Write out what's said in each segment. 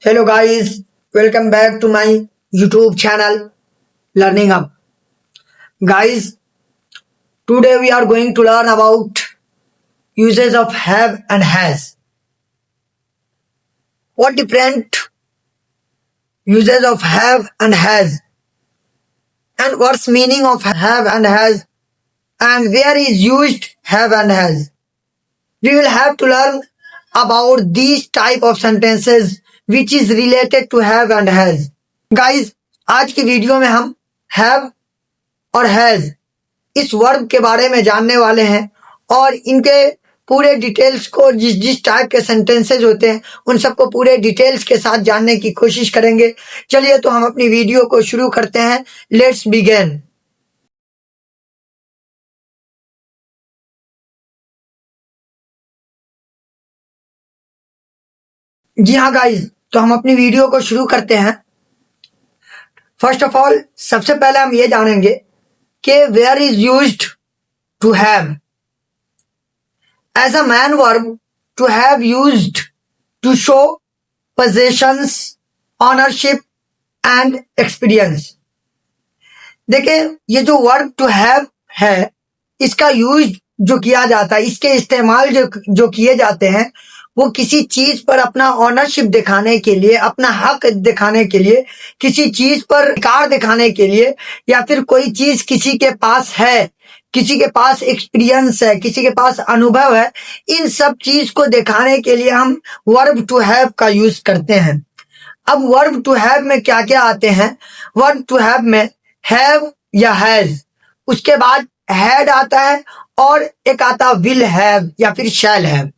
Hello guys, welcome back to my YouTube channel Learning Hub. Guys, today we are going to learn about uses of have and has. What different uses of have and has, and what's meaning of have and has, and where is used have and has. We will have to learn about these type of sentences which is related to have and has. Guys, आज की video में हम have और has इस verb के बारे में जानने वाले हैं और इनके पूरे डिटेल्स को जिस जिस टाइप के सेंटेंसेज होते हैं उन सबको पूरे डिटेल्स के साथ जानने की कोशिश करेंगे। चलिए तो हम अपनी वीडियो को शुरू करते हैं। Let's begin. जी हाँ गाइज, तो हम अपनी वीडियो को शुरू करते हैं। फर्स्ट ऑफ ऑल सबसे पहले हम ये जानेंगे कि where is used to have. As a main verb to have used to show possessions, ownership and experience. देखिए, ये जो वर्ब टू हैव है इसका यूज जो किया जाता है, इसके इस्तेमाल जो किए जाते हैं वो किसी चीज पर अपना ऑनरशिप दिखाने के लिए, अपना हक दिखाने के लिए, किसी चीज पर अधिकार दिखाने के लिए, या फिर कोई चीज किसी के पास है, किसी के पास एक्सपीरियंस है, किसी के पास अनुभव है, इन सब चीज को दिखाने के लिए हम वर्ब टू हैव का यूज करते हैं। अब वर्ब टू हैव में क्या क्या आते हैं? वर्ब टू हैव में हैव या हैज, उसके बाद हैड आता है और एक आता विल हैव या फिर शैल हैव।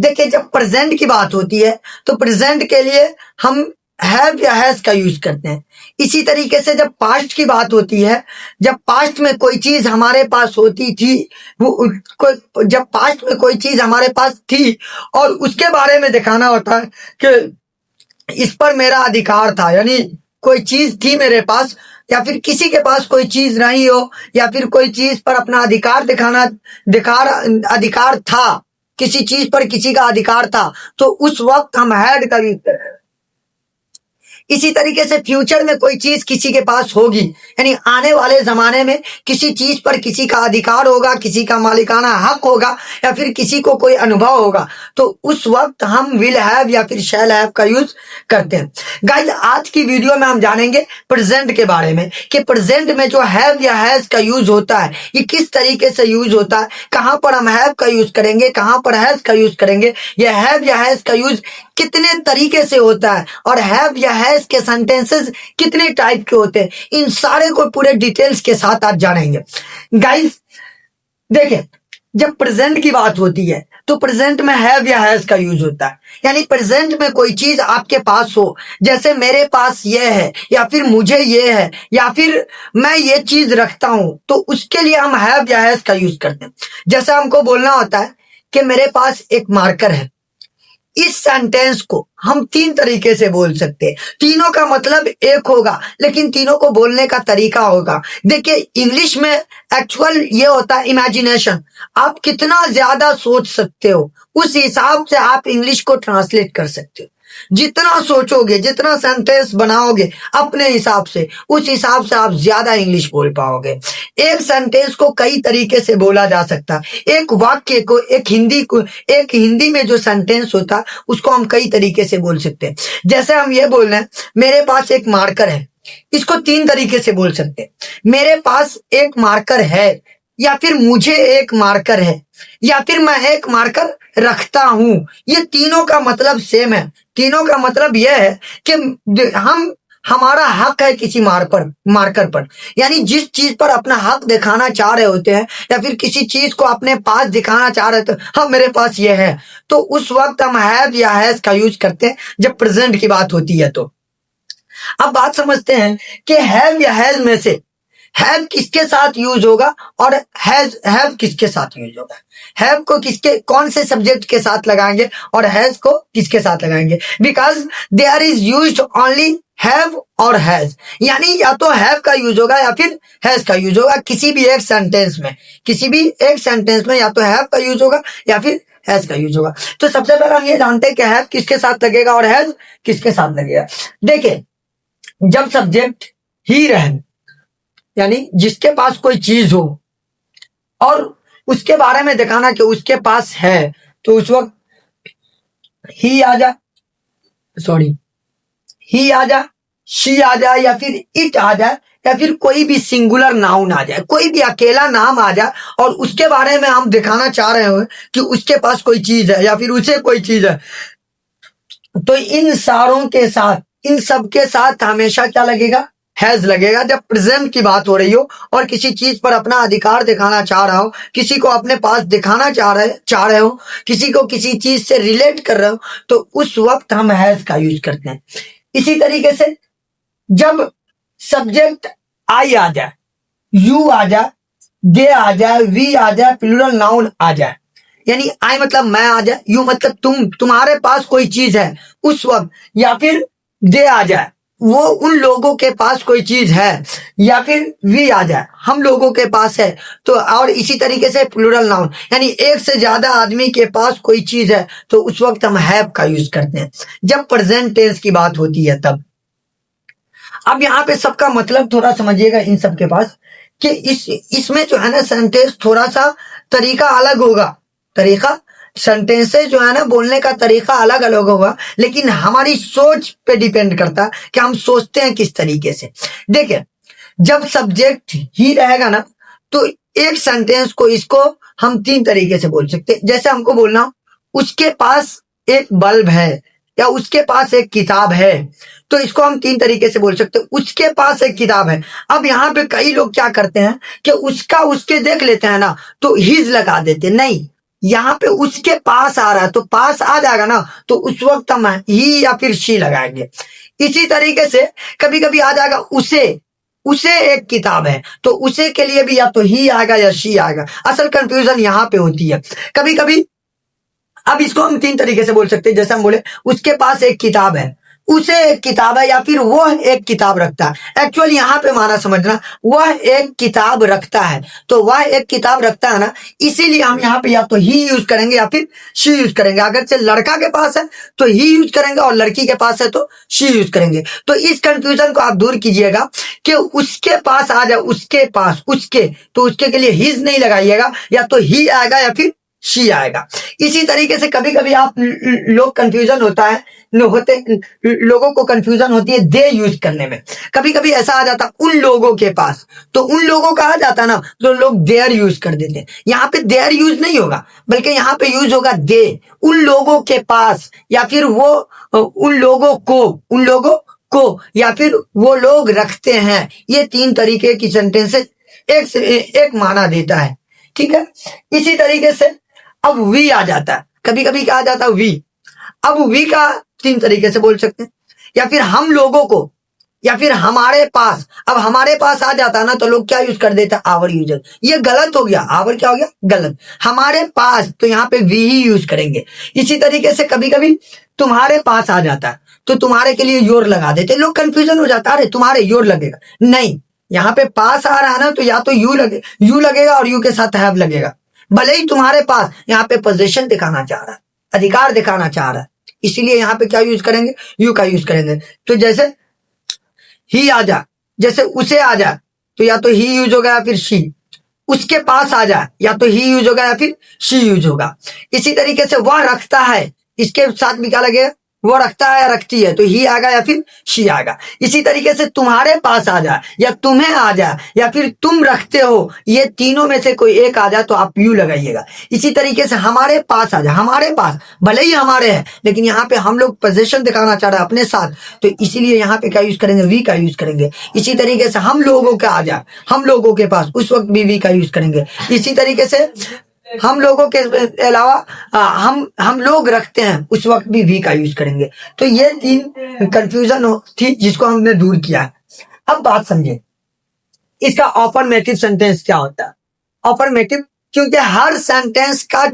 देखिए, जब प्रेजेंट की बात होती है तो प्रेजेंट के लिए हम हैव या हैज का यूज करते हैं। इसी तरीके से जब पास्ट की बात होती है, जब पास्ट में कोई चीज हमारे पास होती थी, जब पास्ट में कोई चीज हमारे पास थी और उसके बारे में दिखाना होता है कि इस पर मेरा अधिकार था, यानी कोई चीज थी मेरे पास, या फिर किसी के पास कोई चीज नहीं हो, या फिर कोई चीज पर अपना अधिकार अधिकार था, किसी चीज पर किसी का अधिकार था, तो उस वक्त हम हैड का यूज करते हैं। इसी तरीके से फ्यूचर में कोई चीज किसी के पास होगी, यानी आने वाले जमाने में किसी चीज पर किसी का अधिकार होगा, किसी का मालिकाना हक होगा, या फिर किसी को कोई अनुभव होगा, तो उस वक्त हम विल हैव या फिर शैल हैव का यूज करते हैं। गाइस, आज की वीडियो में हम जानेंगे प्रेजेंट के बारे में कि प्रेजेंट में जो हैव या हैज का यूज होता है ये किस तरीके से यूज होता है, कहां पर हम हैव का यूज करेंगे, कहां पर हैज का यूज करेंगे, यह हैव या हैज का यूज कितने तरीके से होता है और हैव या हैज के सेंटेंसेस कितने टाइप के होते हैं, इन सारे को पूरे डिटेल्स के साथ आज जानेंगे। गाइस देखिए, जब प्रेजेंट की बात होती है तो प्रेजेंट में हैव या हैज का यूज होता है, यानी प्रेजेंट में कोई चीज आपके पास हो, जैसे मेरे पास ये है, या फिर मुझे ये है, या फिर मैं ये चीज रखता हूं, तो उसके लिए हम हैव या हैज का यूज करते हैं। जैसे हमको बोलना होता है कि मेरे पास एक मार्कर है, इस सेंटेंस को हम तीन तरीके से बोल सकते हैं। तीनों का मतलब एक होगा, लेकिन तीनों को बोलने का तरीका होगा। देखिए, इंग्लिश में एक्चुअल ये होता है इमेजिनेशन। आप कितना ज्यादा सोच सकते हो उस हिसाब से आप इंग्लिश को ट्रांसलेट कर सकते हो। जितना सोचोगे, जितना सेंटेंस बनाओगे अपने हिसाब से, उस हिसाब से आप ज्यादा इंग्लिश बोल पाओगे। एक सेंटेंस को कई तरीके से बोला जा सकता है। एक वाक्य को, एक हिंदी में जो सेंटेंस होता है उसको हम कई तरीके से बोल सकते हैं। जैसे हम ये बोल रहे हैं, मेरे पास एक मार्कर है, इसको तीन तरीके से बोल सकते हैं। मेरे पास एक मार्कर है, या फिर मुझे एक मार्कर है, या फिर मैं एक मार्कर रखता हूं। ये तीनों का मतलब सेम है। तीनों का मतलब यह है कि हमारा हक है किसी मार्कर पर, यानी जिस चीज पर अपना हक दिखाना चाह रहे होते हैं, या फिर किसी चीज को अपने पास दिखाना चाह रहे थे, हाँ मेरे पास ये है, तो उस वक्त हम हैव या हैज का यूज करते हैं जब प्रेजेंट की बात होती है। तो अब बात समझते हैं कि हैव या हैज में से हैव किसके साथ यूज होगा और हैव किसके साथ यूज होगा। हैव को कौन से सब्जेक्ट के साथ लगाएंगे और हैज को किसके साथ लगाएंगे? Because there is used only have और हैज, यानी या तो हैव का यूज होगा या फिर हैज का यूज होगा। किसी भी एक सेंटेंस में या तो हैव का यूज होगा या फिर हैज का यूज होगा। तो सबसे पहले हम ये जानते हैं कि हैव किसके साथ लगेगा और हैज किसके साथ लगेगा। देखिए, जब सब्जेक्ट ही रहे, यानी जिसके पास कोई चीज हो और उसके बारे में दिखाना कि उसके पास है, तो उस वक्त ही आ जा, सॉरी ही आ जा, शी आ जाए, या फिर इट आ जाए, या फिर कोई भी सिंगुलर नाउन आ जाए, कोई भी अकेला नाम आ जाए और उसके बारे में हम दिखाना चाह रहे हो कि उसके पास कोई चीज है या फिर उसे कोई चीज है, तो इन सारों के साथ, इन सब के साथ हमेशा क्या लगेगा? हैज लगेगा। जब प्रेजेंट की बात हो रही हो और किसी चीज पर अपना अधिकार दिखाना चाह रहा हो, किसी को अपने पास दिखाना चाह रहे हो, किसी को किसी चीज से रिलेट कर रहे हो, तो उस वक्त हम हैज का यूज करते हैं। इसी तरीके से जब सब्जेक्ट आई आ जाए, यू आ जाए, दे आ जाए, वी आ जाए, प्लूरल नाउन आ जाए, यानी आई मतलब मैं आ जाए, यू मतलब तुम्हारे पास कोई चीज है उस वक्त, या फिर दे आ जाए, वो उन लोगों के पास कोई चीज है, या फिर वी आ जाए, हम लोगों के पास है, तो और इसी तरीके से प्लूरल नाउन, यानी एक से ज्यादा आदमी के पास कोई चीज है, तो उस वक्त हम हैव का यूज करते हैं जब प्रेजेंट टेंस की बात होती है तब। अब यहाँ पे सबका मतलब थोड़ा समझिएगा इन सब के पास कि इसमें जो है ना सेंटेंस थोड़ा सा तरीका अलग होगा, तरीका सेंटेंसेस जो है ना बोलने का तरीका अलग अलग होगा, लेकिन हमारी सोच पे डिपेंड करता है कि हम सोचते हैं किस तरीके से। देखिए, जब सब्जेक्ट ही रहेगा ना, तो एक सेंटेंस को इसको हम तीन तरीके से बोल सकते हैं। जैसे हमको बोलना उसके पास एक बल्ब है या उसके पास एक किताब है, तो इसको हम तीन तरीके से बोल सकते हैं। उसके पास एक किताब है। अब यहाँ पे कई लोग क्या करते हैं कि उसका उसके देख लेते हैं ना, तो हिज लगा देते, नहीं, यहाँ पे उसके पास आ रहा है तो पास आ जाएगा ना, तो उस वक्त हम ही या फिर शी लगाएंगे। इसी तरीके से कभी कभी आ जाएगा उसे एक किताब है, तो उसे के लिए भी या तो ही आएगा या शी आएगा। असल कंफ्यूजन यहाँ पे होती है कभी कभी। अब इसको हम तीन तरीके से बोल सकते हैं। जैसे हम बोले उसके पास एक किताब है, उसे एक किताब है, या फिर वह एक किताब रखता है। एक्चुअली यहाँ पे माना समझना, वह एक किताब रखता है, तो वह एक किताब रखता है ना, इसीलिए हम यहाँ पे या तो ही यूज करेंगे या फिर शी यूज करेंगे। अगर से लड़का के पास है तो ही यूज करेंगे और लड़की के पास है तो शी यूज करेंगे। तो इस कंफ्यूजन को आप दूर कीजिएगा कि उसके पास आ जाए, उसके पास, उसके, तो उसके के लिए हिज नहीं लगाइएगा, या तो ही आएगा या फिर शी आएगा। इसी तरीके से कभी कभी आप लोग कंफ्यूजन होता है, लोगों को कंफ्यूजन होती है दे यूज करने में। कभी कभी ऐसा आ जाता उन लोगों के पास, तो उन लोगों का आ जाता ना, तो लोग देयर यूज कर देते हैं। यहाँ पे देयर यूज नहीं होगा, बल्कि यहाँ पे यूज होगा दे, उन लोगों के पास, या फिर वो उन लोगों को, या फिर वो लोग रखते हैं। ये तीन तरीके की सेंटेंसेस एक से एक माना देता है, ठीक है। इसी तरीके से अब वी आ जाता है, कभी कभी क्या आ जाता है वी। अब वी का तीन तरीके से बोल सकते हैं, या फिर हम लोगों को, या फिर हमारे पास। अब हमारे पास आ जाता है ना, तो लोग क्या यूज कर देता है? Our user. ये गलत हो गया, आवर क्या हो गया? गलत। हमारे पास, तो यहाँ पे वी ही यूज करेंगे। इसी तरीके से कभी कभी तुम्हारे पास आ जाता है, तो तुम्हारे के लिए योर लगा देते, लोग कंफ्यूजन हो जाता है, अरे तुम्हारे योर लगेगा, नहीं, यहाँ पे पास आ रहा है ना, तो या तो यू लगेगा और यू के साथ हैव लगेगा। भले ही तुम्हारे पास यहाँ पे पोजीशन दिखाना चाह रहा है, अधिकार दिखाना चाह रहा है, इसीलिए यहाँ पे क्या यूज करेंगे? यू का यूज करेंगे। तो जैसे ही आ जा, जैसे उसे आ जा, तो या तो ही यूज होगा या फिर शी। उसके पास आ जा, या तो ही यूज होगा या फिर शी यूज होगा। इसी तरीके से वह रखता है, इसके साथ भी क्या लगेगा? वो रखता है या रखती है, तो ही आएगा या फिर शी आएगा। इसी तरीके से तुम्हारे पास आ जाए, या तुम्हें आ जाए, या फिर तुम रखते हो, ये तीनों में से कोई एक आ जाए तो आप यू लगाइएगा। इसी तरीके से हमारे पास आ जाए, हमारे पास भले ही हमारे है, लेकिन यहाँ पे हम लोग पोजीशन दिखाना चाह रहे हैं अपने साथ, तो इसीलिए यहाँ पे क्या यूज करेंगे? वी का यूज करेंगे। इसी तरीके से हम लोगों का आ जाए, हम लोगों के पास, उस वक्त भी वी का यूज करेंगे। इसी तरीके से हम लोगों के अलावा हम लोग रखते हैं, उस वक्त भी वी का यूज करेंगे। तो ये तीन कंफ्यूजन थी जिसको हमने दूर किया है। अब बात समझे, इसका अफर्मेटिव सेंटेंस क्या होता है? अफर्मेटिव, क्योंकि हर सेंटेंस का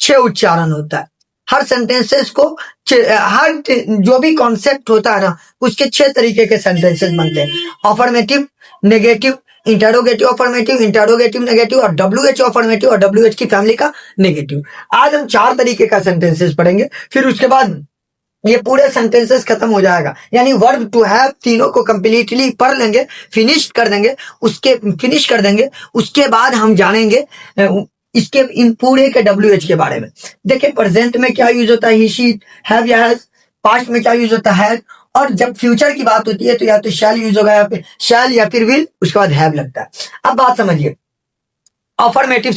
6 उच्चारण होता है। हर सेंटेंसेस को हर जो भी कॉन्सेप्ट होता है ना, उसके 6 तरीके के सेंटेंसेस बनते हैं। Affirmative, negative, interrogative affirmative, interrogative negative और WH अफर्मेटिव और WH की फैमिली का नेगेटिव। आज हम 4 तरीके का सेंटेंसेस पढ़ेंगे, फिर उसके बाद ये पूरे सेंटेंसेस खत्म हो जाएगा। यानी वर्ब टू हैव तीनों को कंप्लीटली पढ़ लेंगे, फिनिश कर देंगे। उसके बाद हम जानेंगे इसके इन पूरे के WH के बारे में। देखिए प्रेजेंट में क्या यूज होता है, ही शी हैव या हैज, पास्ट में क्या यूज होता है, और जब फ्यूचर की बात होती है तो या तो शैल यूज होगा, या फिर शैल या फिर विल, उसके बाद हैव लगता है। अब बात समझिए, अफर्मेटिव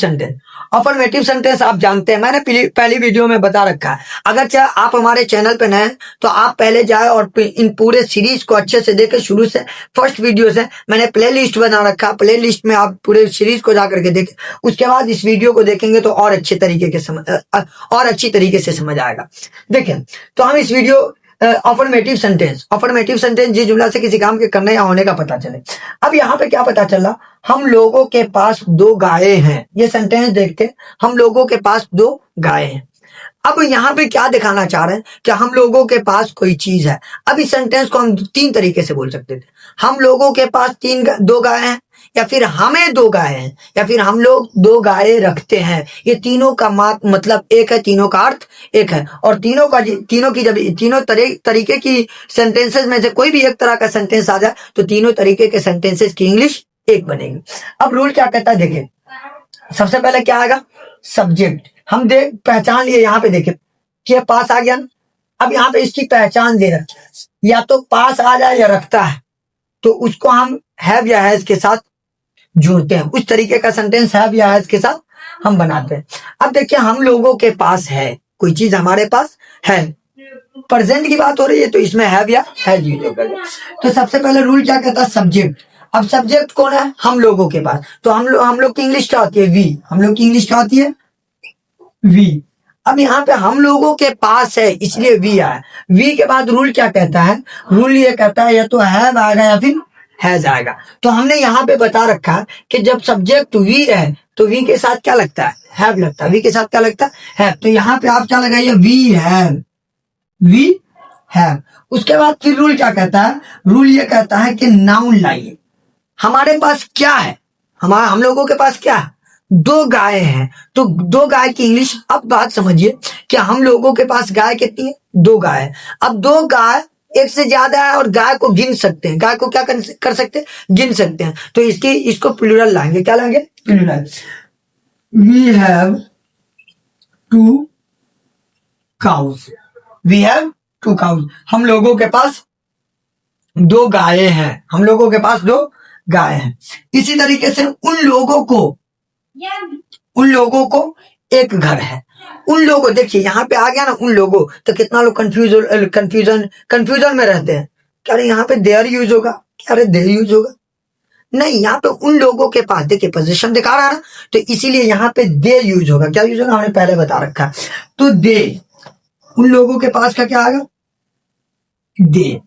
सेंटेंस आप जानते हैं, मैंने पहली वीडियो में बता रखा है। अगर चाहे आप हमारे चैनल पे नए हैं तो आप पहले जाए और इन पूरे सीरीज को अच्छे से देखें, शुरू से फर्स्ट वीडियो से मैंने प्ले लिस्ट बना रखा है, प्ले लिस्ट में आप पूरे सीरीज को जाकर के देखें, उसके बाद इस वीडियो को देखेंगे तो और अच्छी तरीके से समझ आएगा। देखें तो हम इस वीडियो अफर्मेटिव सेंटेंस जिस जुमला से किसी काम के करने या होने का पता चले। अब यहाँ पे क्या पता चला, हम लोगों के पास 2 गायें हैं। ये सेंटेंस देखते, हम लोगों के पास 2 गायें हैं। अब यहाँ पे क्या दिखाना चाह रहे हैं कि हम लोगों के पास कोई चीज है। अब इस सेंटेंस को हम 3 तरीके से बोल सकते थे, हम लोगों के पास 2 गायें हैं, या फिर हमें 2 गायें हैं, या फिर हम लोग 2 गायें रखते हैं। ये तीनों का मतलब एक है, तीनों का अर्थ एक है। और तीनों तरीके की सेंटेंसेस में से कोई भी एक तरह का सेंटेंस आ जाए तो तीनों तरीके के सेंटेंसेस की इंग्लिश एक बनेगी। अब रूल क्या कहता है, देखिए सबसे पहले क्या आएगा, सब्जेक्ट। हम पहचान लिए, यहाँ पे देखिए कि पास आ गया ना। अब यहाँ पे इसकी पहचान दे रखी है, या तो पास आ जाए या रखता है, तो उसको हम हैव या हैज के साथ जोड़ते हैं। उस तरीके का सेंटेंस हैव या हैज के साथ हम बनाते हैं। अब देखिए हम लोगों के पास है, कोई चीज हमारे पास है, प्रेजेंट की बात हो रही है तो इसमें हैव या हैज यूज होगा। तो सबसे पहले रूल क्या कहता है, सब्जेक्ट। अब सब्जेक्ट कौन है, हम लोगों के पास, तो हम लोग की इंग्लिश क्या होती है, वी। हम लोग की इंग्लिश क्या होती है, वी। अब यहाँ पे हम लोगों के पास है इसलिए वी आया। वी के बाद रूल क्या कहता है, रूल ये कहता है या तो हैव आएगा या फिर हैज आएगा। तो हमने यहाँ पे बता रखा है कि जब सब्जेक्ट वी है तो वी के साथ क्या लगता है, हैव लगता है। वी के साथ क्या लगता है, तो यहाँ पे आप क्या लगाइए, वी हैव। उसके बाद फिर रूल क्या कहता है, रूल ये कहता है कि नाउन लाइए। हमारे पास क्या है, हम लोगों के पास क्या है, 2 गायें हैं, तो 2 गाय की इंग्लिश। अब बात समझिए कि हम लोगों के पास गाय कितनी है, 2 गाय। अब 2 गाय एक से ज्यादा है और गाय को गिन सकते हैं, गाय को क्या कर सकते हैं, गिन सकते हैं। तो इसको प्लूरल लाएंगे, क्या लाएंगे, plural. We have 2 cows, we have 2 cows. हम लोगों के पास 2 गायें हैं, हम लोगों के पास 2 गाय हैं। इसी तरीके से उन लोगों को एक घर है। उन लोगों, देखिए यहाँ पे आ गया ना उन लोगों, तो कितना लोग कंफ्यूजन में रहते हैं, क्या यहाँ पे देयर यूज होगा, क्या देयर यूज होगा, नहीं, यहाँ पे उन लोगों के पास, देखिए पोजीशन दिखा रहा है ना, तो इसीलिए यहाँ पे दे यूज होगा। क्या यूज होगा, हमने पहले बता रखा है। तो दे, उन लोगों के पास का क्या आएगा, दे।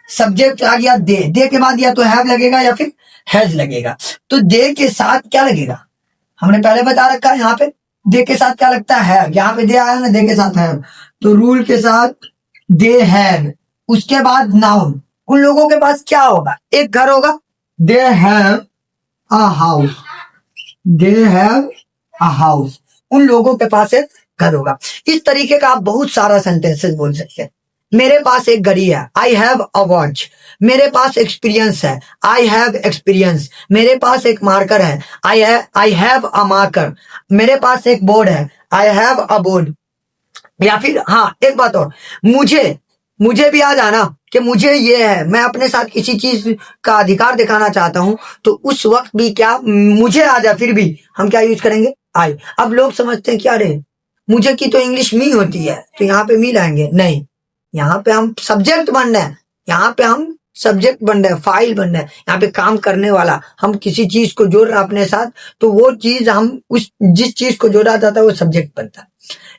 सब्जेक्ट आ गया दे के बाद या तो हैव लगेगा या फिर हैज लगेगा। तो दे के साथ क्या लगेगा, हमने पहले बता रखा है, यहाँ पे दे के साथ क्या लगता है, यहाँ पे दे आया ना, दे के साथ हैव, तो रूल के साथ दे हैव। उसके बाद नाउन, उन लोगों के पास क्या होगा, एक घर होगा, they have a house, they have a house. उन लोगों के पास एक घर होगा। इस तरीके का आप बहुत सारा सेंटेंसेस बोल सकते हैं। मेरे पास एक घड़ी है, आई हैव अ वॉच। मेरे पास एक्सपीरियंस है, आई हैव एक्सपीरियंस। मेरे पास एक मार्कर है, आई हैव अ मार्कर। मेरे पास एक बोर्ड है, आई हैव अ बोर्ड। या फिर हाँ एक बात और, मुझे भी आ जाना कि मुझे ये है, मैं अपने साथ किसी चीज का अधिकार दिखाना चाहता हूं, तो उस वक्त भी क्या मुझे आ जाए, फिर भी हम क्या यूज करेंगे, आई। अब लोग समझते हैं कि अरे मुझे की तो इंग्लिश मी होती है, तो यहाँ पे मी लाएंगे, नहीं, यहाँ पे हम सब्जेक्ट बन रहे हैं, यहाँ पे हम सब्जेक्ट बन रहे हैं, फाइल बन रहे हैं, यहाँ पे काम करने वाला। हम किसी चीज को जोड़ रहे हैं अपने साथ, तो वो चीज हम जिस चीज को जोड़ा जाता है वो सब्जेक्ट बनता है।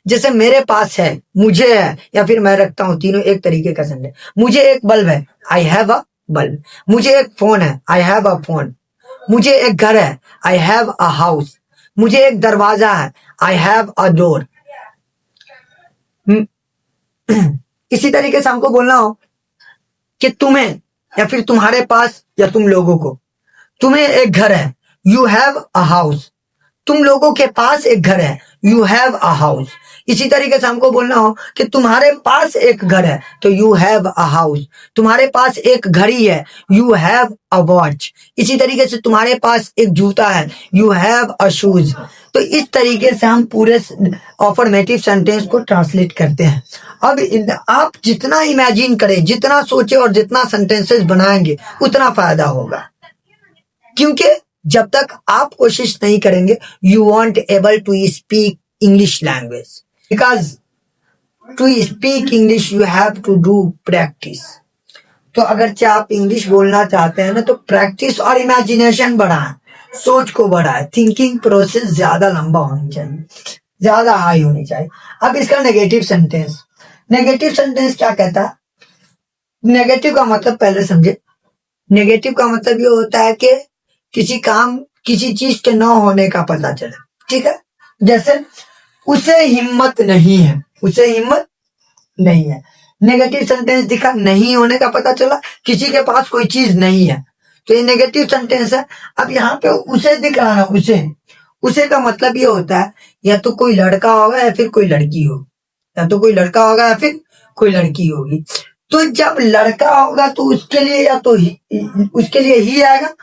जैसे मेरे पास है, मुझे है, या फिर मैं रखता हूं, तीनों एक तरीके का सेंटेंस। मुझे एक बल्ब है, आई हैव अ बल्ब। मुझे एक फोन है, आई हैव अ फोन। मुझे एक घर है, आई हैव अ हाउस। मुझे एक दरवाजा है, आई हैव अ डोर। इसी तरीके से हमको बोलना हो कि तुम्हें, या फिर तुम्हारे पास, या तुम लोगों को, तुम्हें एक घर है, यू हैव अ हाउस। तुम लोगों के पास एक घर है, यू हैव अ हाउस। इसी तरीके से हमको बोलना हो कि तुम्हारे पास एक घर है, तो यू हैव अ हाउस। तुम्हारे पास एक घड़ी है, यू हैव अ वॉच। इसी तरीके से तुम्हारे पास एक जूता है, यू हैव अ शूज। तो इस तरीके से हम पूरे अफर्मेटिव सेंटेंस को ट्रांसलेट करते हैं। अब आप जितना इमेजिन करें, जितना सोचे और जितना सेंटेंसेस बनाएंगे, उतना फायदा होगा। क्योंकि जब तक आप कोशिश नहीं करेंगे, you won't able to speak English language, because to speak English you have to do practice. तो अगर आप इंग्लिश बोलना चाहते हैं ना, तो प्रैक्टिस और इमेजिनेशन बढ़ाएं, सोच को बढ़ाएं, थिंकिंग प्रोसेस ज्यादा लंबा होनी चाहिए, ज्यादा हाई होनी चाहिए। अब इसका नेगेटिव सेंटेंस, नेगेटिव सेंटेंस क्या कहता है? नेगेटिव का मतलब पहले समझे। नेगेटिव का मतलब ये होता है कि किसी काम, किसी चीज के न होने का पता चले, ठीक है। जैसे उसे हिम्मत नहीं है, उसे हिम्मत नहीं है। नेगेटिव सेंटेंस दिखा, नहीं होने का पता चला, किसी के पास कोई चीज नहीं है, तो ये नेगेटिव सेंटेंस है। अब यहाँ पे उसे दिख रहा ना, उसे का मतलब ये होता है या तो कोई लड़का होगा या फिर कोई लड़की हो, या तो कोई लड़का होगा या फिर कोई लड़की होगी। तो जब लड़का होगा तो उसके लिए या तो उसके लिए ही आएगा,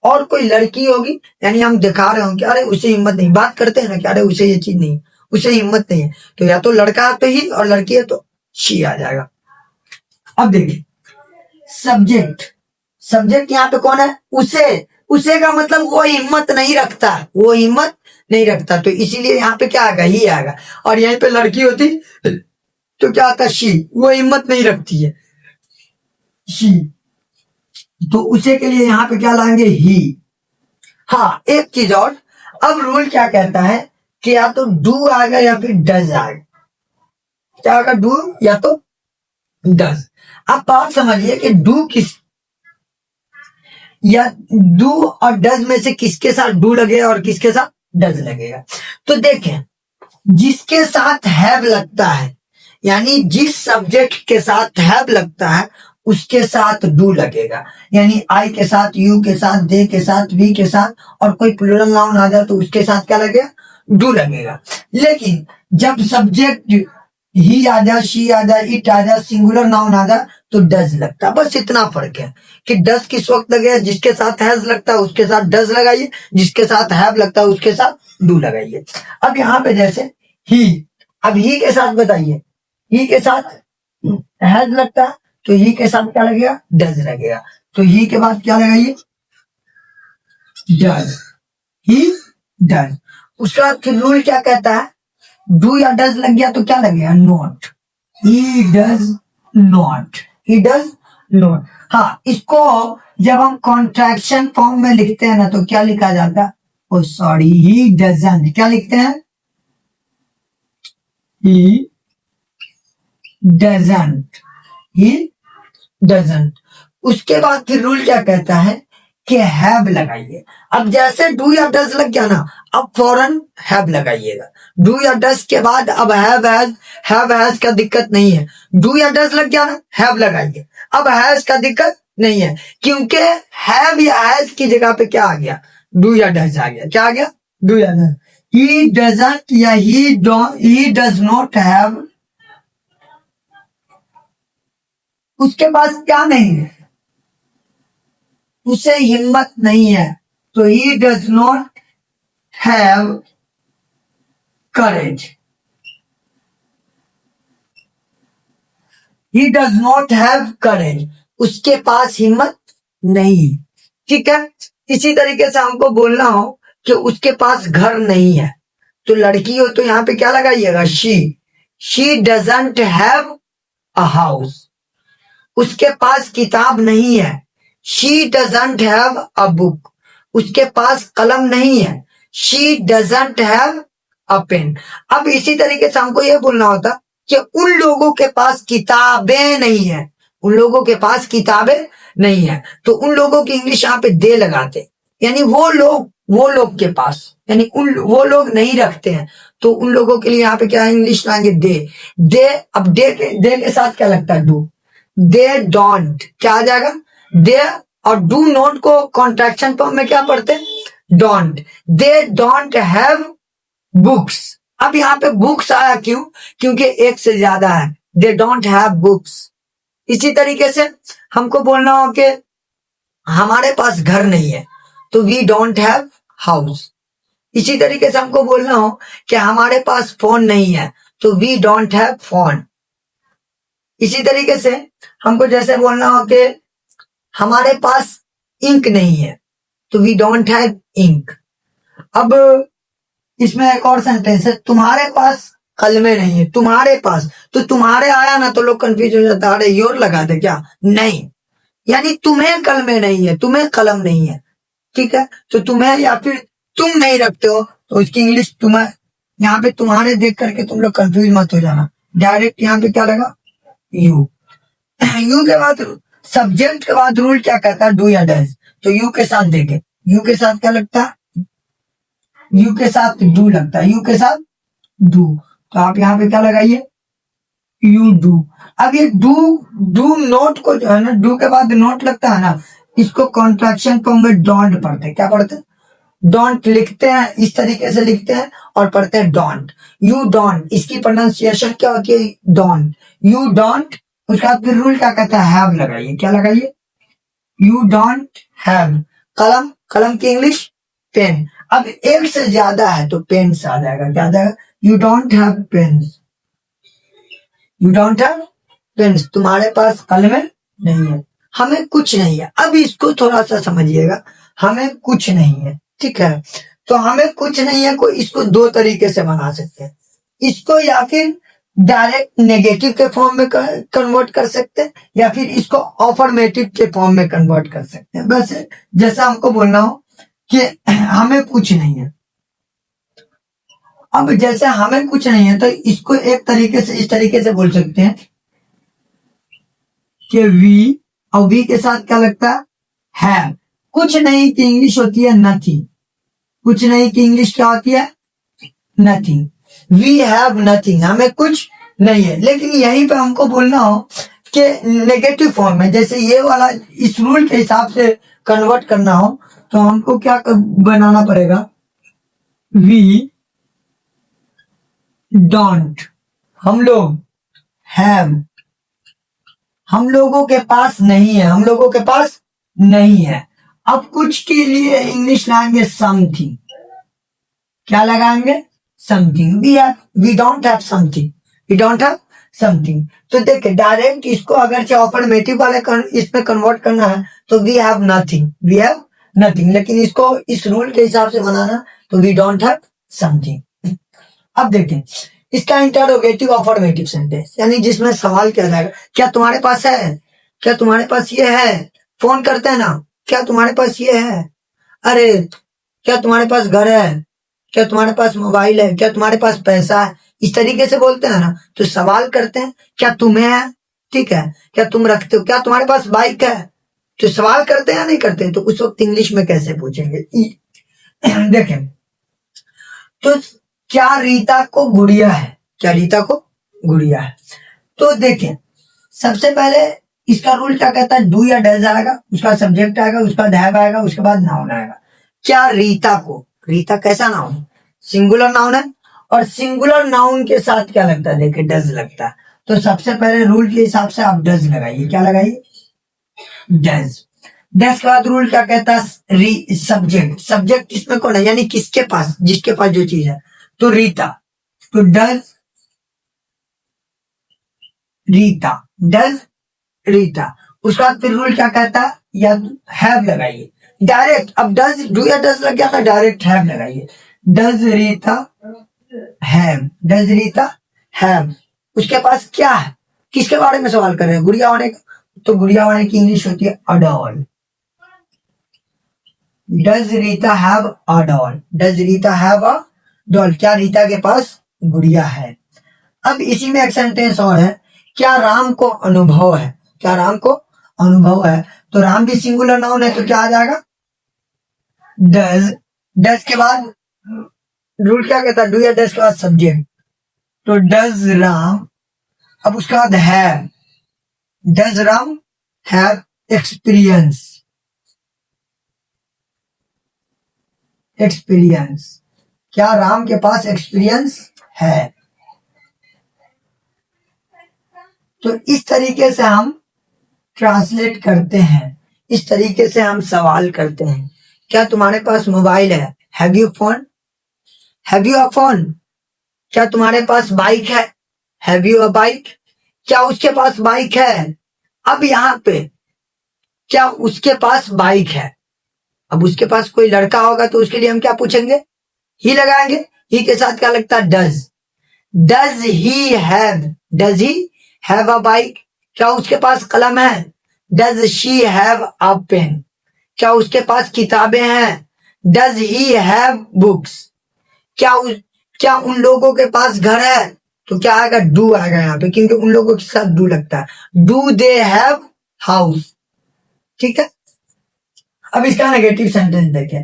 और कोई लड़की होगी यानी हम दिखा रहे हो कि अरे उसे हिम्मत नहीं, बात करते हैं ना कि अरे उसे ये चीज नहीं, उसे हिम्मत नहीं है, तो या तो लड़का है तो ही, और लड़की है तो शी आ जाएगा। अब देखिए सब्जेक्ट, सब्जेक्ट यहाँ पे कौन है? उसे का मतलब वो हिम्मत नहीं रखता, वो हिम्मत नहीं रखता, तो इसीलिए यहाँ पे क्या आएगा? ही आएगा। और यहीं पे लड़की होती तो क्या आता? शी, वो हिम्मत नहीं रखती है, शी। तो उसे के लिए यहाँ पे क्या लाएंगे? ही। हाँ, एक चीज और, अब रूल क्या कहता है कि या तो डू आएगा या फिर डज आएगा। क्या आएगा? डू या तो डज। आप बात समझिए कि डू किस, या डू और डज में से किसके साथ डू लगेगा और किसके साथ डज लगेगा। तो देखें, जिसके साथ हैव लगता है, यानी जिस सब्जेक्ट के साथ हैव लगता है उसके साथ डू लगेगा। यानी आई के साथ, यू के साथ, दे के साथ, वी के साथ, और कोई प्लूरल नाउन आ जाए तो उसके साथ क्या लगेगा? डू लगेगा। लेकिन जब सब्जेक्ट ही आ जाए, शी आ जाए, इट आ जाए, सिंगुलर नाउन आ जाए, तो डज लगता है। बस इतना फर्क है कि डज किस वक्त लगेगा? जिसके साथ हैज लगता है उसके साथ डज लगाइए, जिसके साथ हैव लगता है उसके साथ डू लगाइए। अब यहाँ पे जैसे ही, अब ही के साथ बताइए, ही के साथ हैज लगता है तो ही के साथ क्या लगेगा? डज लगेगा। तो ही के बाद क्या लगाइए? Does, he does. उसके बाद फिर रूल क्या कहता है? डू या डज लग गया तो क्या लगेगा? Not, he does not, he does not. हाँ, इसको जब हम कॉन्ट्रैक्शन फॉर्म में लिखते हैं ना तो क्या लिखा जाता है? ओ सॉरी, ही डजंट। क्या लिखते हैं? He doesn't, he doesn't. उसके बाद फिर रूल क्या कहता है कि हैव लगाइए। अब जैसे डू या डज लग गया ना, अब फौरन हैव लगाइएगा। डू या डज के बाद अब हैव हैज का दिक्कत नहीं है। डू या डज लग गया ना, हैव लगाइए। अब हैज का दिक्कत नहीं है, क्योंकि हैव या हैज की जगह पे क्या आ गया? डू या डज आ गया। क्या आ गया? डू या डज। ही डजंट या ही डज नॉट हैव, उसके पास क्या नहीं है? उसे हिम्मत नहीं है, तो he does not have courage, he does not have courage. उसके पास हिम्मत नहीं, ठीक है। इसी तरीके से हमको बोलना हो कि उसके पास घर नहीं है, तो लड़की हो तो यहाँ पे क्या लगाइएगा? She doesn't have a house. उसके पास किताब नहीं है, she doesn't have a book. उसके पास कलम नहीं है, she doesn't have a pen. अब इसी तरीके से हमको ये बोलना होता कि उन लोगों के पास किताबें नहीं है, उन लोगों के पास किताबें नहीं है, तो उन लोगों की इंग्लिश यहाँ पे दे लगाते, यानी वो लोग के पास, यानी वो लोग नहीं रखते हैं, तो उन लोगों के लिए यहाँ पे क्या इंग्लिश लाएंगे? दे। अब दे के साथ क्या लगता है? डू। दे डोंट, क्या आ जाएगा? दे और डू नॉट को कॉन्ट्रैक्शन फॉर्म में क्या पढ़ते हैं, don't. They don't have books. अब यहाँ पे बुक्स आया क्यों, क्योंकि एक से ज्यादा है, दे डोंट हैव बुक्स। इसी तरीके से हमको बोलना हो कि हमारे पास घर नहीं है, तो वी डोंट हैव हाउस। इसी तरीके से हमको बोलना हो कि हमारे पास फोन नहीं है, तो वी डोंट हैव फोन। इसी तरीके से हमको जैसे बोलना हो कि हमारे पास इंक नहीं है, तो वी डोंट हैव इंक। अब इसमें एक और सेंटेंस है, तुम्हारे पास कलमे नहीं है, तुम्हारे पास, तो तुम्हारे आया ना तो लोग कंफ्यूज हो जाता है, अरे योर लगा दे क्या, नहीं, यानी तुम्हें कलमे नहीं है, तुम्हें कलम नहीं है, ठीक है। तो तुम्हें या फिर तुम नहीं रखते हो, तो उसकी इंग्लिश तुम्हें, यहाँ पे तुम्हारे देख करके तुम लोग कंफ्यूज मत हो जाना, डायरेक्ट यहाँ पे क्या लगा, यू। यू के बाद सब्जेक्ट के बाद रूल क्या कहता है, डू या डज, तो यू के साथ देखे, यू के साथ क्या लगता है, यू के साथ डू लगता है, यू के साथ डू, तो आप यहाँ पे क्या लगाइए, यू डू। अब ये डू, डू नोट को जो है ना, डू के बाद नोट लगता है ना, इसको कॉन्ट्रैक्शन फॉर्म में डोंट पढ़ते हैं, क्या पढ़ते हैं, डोंट लिखते हैं, इस तरीके से लिखते हैं और पढ़ते हैं डोंट, यू डोंट। इसकी प्रोनाउंसिएशन क्या होती है, डोंट, यू डोंट। उसके बाद फिर रूल क्या कहता है, हैव लगाइए, क्या लगाइए, यू डोंट हैव। कलम, कलम की इंग्लिश पेन। अब एक से ज्यादा है तो पेन्स आ जाएगा, क्या आ जाएगा, you don't have pens, you don't have pens, तुम्हारे पास कलमें नहीं है, हमें कुछ नहीं है। अब इसको थोड़ा सा समझिएगा, हमें कुछ नहीं है, ठीक है। तो हमें कुछ नहीं है को इसको दो तरीके से बना सकते हैं, इसको या फिर डायरेक्ट नेगेटिव के फॉर्म में कन्वर्ट कर सकते हैं, या फिर इसको ऑफर्मेटिव के फॉर्म में कन्वर्ट कर सकते हैं। बस जैसा हमको बोलना हो कि हमें कुछ नहीं है, अब जैसे हमें कुछ नहीं है तो इसको एक तरीके से इस तरीके से बोल सकते हैं कि वी, और वी के साथ क्या लगता है, कुछ नहीं की इंग्लिश होती है नथिंग, कुछ नहीं की इंग्लिश क्या होती है, नथिंग। वी हैव नथिंग, हमें कुछ नहीं है। लेकिन यहीं पे हमको बोलना हो कि नेगेटिव फॉर्म में, जैसे ये वाला इस रूल के हिसाब से कन्वर्ट करना हो, तो हमको क्या बनाना पड़ेगा, वी डोंट, हम लोग, हैव, हम लोगों के पास नहीं है, हम लोगों के पास नहीं है। अब कुछ के लिए इंग्लिश लगाएंगे समथिंग, क्या लगाएंगे, something. We don't have something, we don't have something. तो देखिए डायरेक्ट इसको अगर चाहे ऑफर्मेटिव वाले इसमें कन्वर्ट करना है तो we have nothing, we have nothing. लेकिन इसको इस रूल के हिसाब से बनाना तो वी डोंट हैव समथिंग। अब देखें इसका इंटरोगेटिव ऑफर्मेटिव सेंटेंस, यानी जिसमें सवाल किया जाएगा, क्या तुम्हारे पास है, क्या तुम्हारे पास ये है, फोन करते हैं ना, क्या तुम्हारे पास ये है, अरे क्या तुम्हारे पास घर है, क्या तुम्हारे पास मोबाइल है, क्या तुम्हारे पास पैसा है, इस तरीके से बोलते हैं ना, तो सवाल करते हैं क्या तुम्हें है, ठीक है, क्या तुम रखते हो, क्या तुम्हारे पास बाइक है, तो सवाल करते हैं या नहीं करते हैं, तो उस वक्त इंग्लिश में कैसे पूछेंगे। देखें तो क्या रीता को गुड़िया है, क्या रीता को गुड़िया है, तो देखें सबसे पहले इसका रूल क्या कहता है, डू या डज आएगा, उसका सब्जेक्ट आएगा, उसका हैव आएगा, उसके बाद नाउन आएगा। क्या रीता को, रीता कैसा नाउन, सिंगुलर नाउन है, और सिंगुलर नाउन के साथ क्या लगता है, देखिए डज लगता है। तो सबसे पहले रूल के हिसाब से आप डज लगाइए, क्या लगाइए, डज। डज के बाद रूल क्या कहता है, सब्जेक्ट, सब्जेक्ट इसमें कौन है, यानी किसके पास, जिसके पास जो चीज है, तो रीता, तो डज रीता, डज रीता। उसके बाद फिर रूल क्या कहता है, या हैव लगाइए डायरेक्ट। अब डज, डू या डज लग गया था, डायरेक्ट हैव लगाइए, does Rita have, does Rita have. उसके पास क्या है, किसके बारे में सवाल कर रहे हैं, गुड़िया होने का, तो गुड़िया होने की इंग्लिश होती है a doll, does Rita have a doll, does Rita have a doll, क्या रीता के पास गुड़िया है। अब इसी में एक सेंटेंस और है, क्या राम को अनुभव है, क्या राम को अनुभव है, तो राम भी सिंगुलर नाउन है, तो क्या आ जाएगा, डज। डज के बाद रूल क्या कहता है, डू या डज के बाद सब्जेक्ट, तो डज राम। अब उसके बाद है, does Ram have experience, experience, क्या राम के पास एक्सपीरियंस है। तो इस तरीके से हम ट्रांसलेट करते हैं, इस तरीके से हम सवाल करते हैं। क्या तुम्हारे पास मोबाइल है, have you phone, have you a phone. क्या तुम्हारे पास बाइक है, हैव यू अ बाइक। क्या उसके पास बाइक है। अब यहाँ पे क्या उसके पास बाइक है, अब उसके पास कोई लड़का होगा तो उसके लिए हम क्या पूछेंगे, ही लगाएंगे। ही के साथ क्या लगता है, does he have, does he have a bike. क्या उसके पास कलम है, does she have a pen. क्या उसके पास किताबें हैं, डज ही हैव बुक्स। क्या उन लोगों के पास घर है, तो क्या आएगा, डू आएगा यहाँ पे, क्योंकि उन लोगों के साथ डू लगता है। Do they have house. ठीक है, अब इसका नेगेटिव सेंटेंस देखें।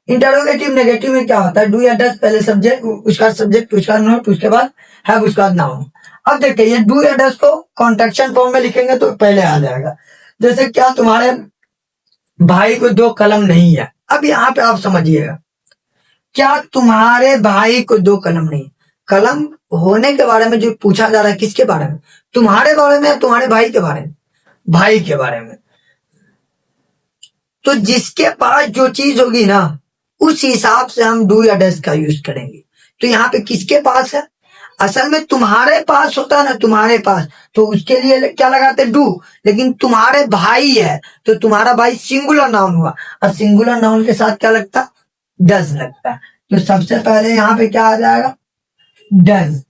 इंटरोगेटिव नेगेटिव में क्या होता है, डू या डज पहले सब्जेक्ट, उसका सब्जेक्ट, उसका नोट, उसके बाद हैव, उसका बाद नाउन। अब देखिए ये डू या डज को कॉन्ट्रैक्शन फॉर्म में लिखेंगे तो पहले आ जाएगा। जैसे क्या तुम्हारे भाई को 2 कलम नहीं है। अब यहाँ पे आप समझिएगा, क्या तुम्हारे भाई को 2 कलम नहीं। कलम होने के बारे में जो पूछा जा रहा है, किसके बारे में, तुम्हारे बारे में या तुम्हारे भाई के बारे में, भाई के बारे में। तो जिसके पास जो चीज होगी ना, उस हिसाब से हम डू या डज का यूज करेंगे। तो यहाँ पे किसके पास है, असल में तुम्हारे पास होता है ना, तुम्हारे पास, तो उसके लिए क्या लगाते, डू। लेकिन तुम्हारे भाई है तो तुम्हारा भाई सिंगुलर नाउन हुआ, और सिंगुलर नाउन के साथ क्या लगता, डज लगता है। तो सबसे पहले यहाँ पे क्या आ जाएगा, डज।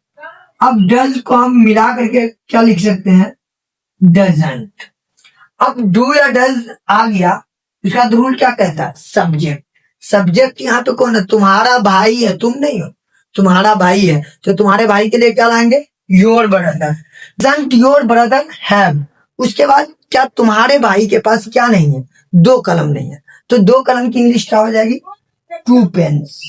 अब डज को हम मिला करके क्या लिख सकते हैं, डजंट। अब डू या डज आ गया, उसका रूल क्या कहता है, सब्जेक्ट। सब्जेक्ट यहाँ पे कौन है, तुम्हारा भाई है, तुम नहीं हो, तुम्हारा भाई है, तो तुम्हारे भाई के लिए क्या लाएंगे, your brother. Doesn't your brother have. उसके बाद क्या तुम्हारे भाई के पास क्या नहीं है, 2 कलम नहीं है, तो 2 कलम की इंग्लिश क्या हो जाएगी, 2 pens.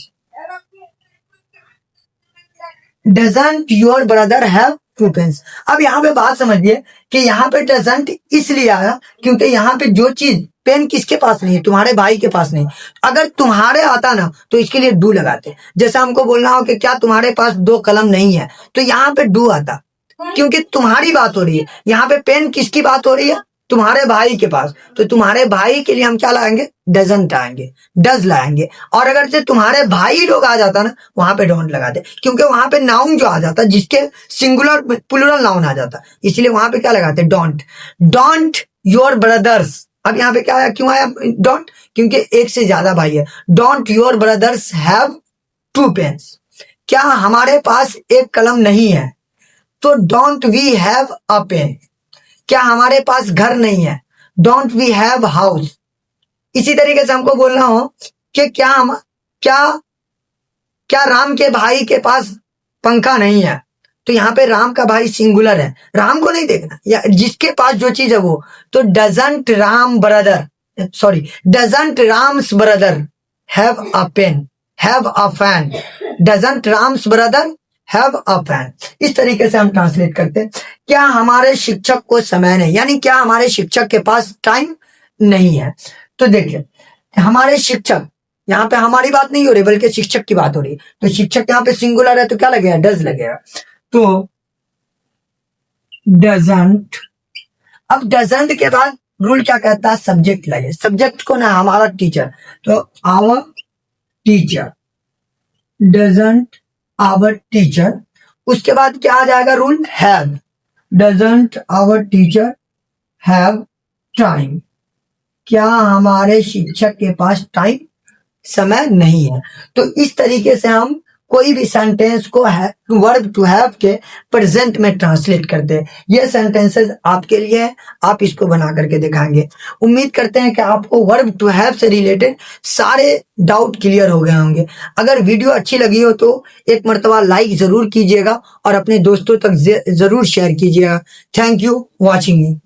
Doesn't your brother have 2 pens. अब यहाँ पे बात समझिए कि यहाँ पे डजंट इसलिए आया क्योंकि यहाँ पे जो चीज, पेन किसके पास नहीं है, तुम्हारे भाई के पास नहीं। अगर तुम्हारे आता ना तो इसके लिए डू लगाते। जैसे हमको बोलना हो कि क्या तुम्हारे पास 2 कलम नहीं है, तो यहाँ पे डू आता, क्योंकि तुम्हारी बात हो रही है। यहाँ पे पेन किसकी बात हो रही है, तुम्हारे भाई के पास, तो तुम्हारे भाई के लिए हम क्या लाएंगे, डजंट आएंगे, डज लाएंगे। और अगर से तुम्हारे भाई लोग आ जाता ना, वहां पे डोंट लगाते, क्योंकि वहां पे नाउन जो आ जाता, जिसके सिंगुलर प्लूरल नाउन आ जाता, इसलिए वहां पे क्या लगाते, डोंट। Don't your brothers. अब यहाँ पे क्या आया, क्यों आया डोंट, क्योंकि एक से ज्यादा भाई है। Don't your brothers have 2 pens. क्या हमारे पास 1 कलम नहीं है, तो don't we have a pen. क्या हमारे पास घर नहीं है, डोंट वी हैव हाउस। इसी तरीके से हमको बोलना हो कि क्या राम के भाई के पास पंखा नहीं है, तो यहाँ पे राम का भाई सिंगुलर है, राम को नहीं देखना, या जिसके पास जो चीज है वो। तो doesn't Ram brother, sorry, doesn't Ram's brother have a pen, have a fan. Doesn't Ram's brother have a fan. इस तरीके से हम ट्रांसलेट करते हैं। क्या हमारे शिक्षक को समय नहीं, यानी क्या हमारे शिक्षक के पास टाइम नहीं है। तो देखिए हमारे शिक्षक, यहाँ पे हमारी बात नहीं हो रही बल्कि शिक्षक की बात हो रही है, तो शिक्षक यहाँ पे सिंगुलर है तो क्या लगेगा, डज लगेगा। तो डजंट। अब डजंट के बाद रूल क्या कहता है, सब्जेक्ट लगे। सब्जेक्ट कौन है, हमारा टीचर, तो our teacher, doesn't our teacher. उसके बाद क्या आ जाएगा rule, have. Doesn't our teacher have time. क्या हमारे शिक्षक के पास टाइम, समय नहीं है। तो इस तरीके से हम कोई भी सेंटेंस को वर्ब टू हैव के प्रेजेंट में ट्रांसलेट करते हैं। ये सेंटेंसेस आपके लिए है, आप इसको बना करके दिखाएंगे। उम्मीद करते हैं कि आपको वर्ब टू हैव से रिलेटेड सारे डाउट क्लियर हो गए होंगे। अगर वीडियो अच्छी लगी हो तो एक मर्तबा लाइक जरूर कीजिएगा और अपने दोस्तों तक जरूर शेयर कीजिएगा। Thank you watching.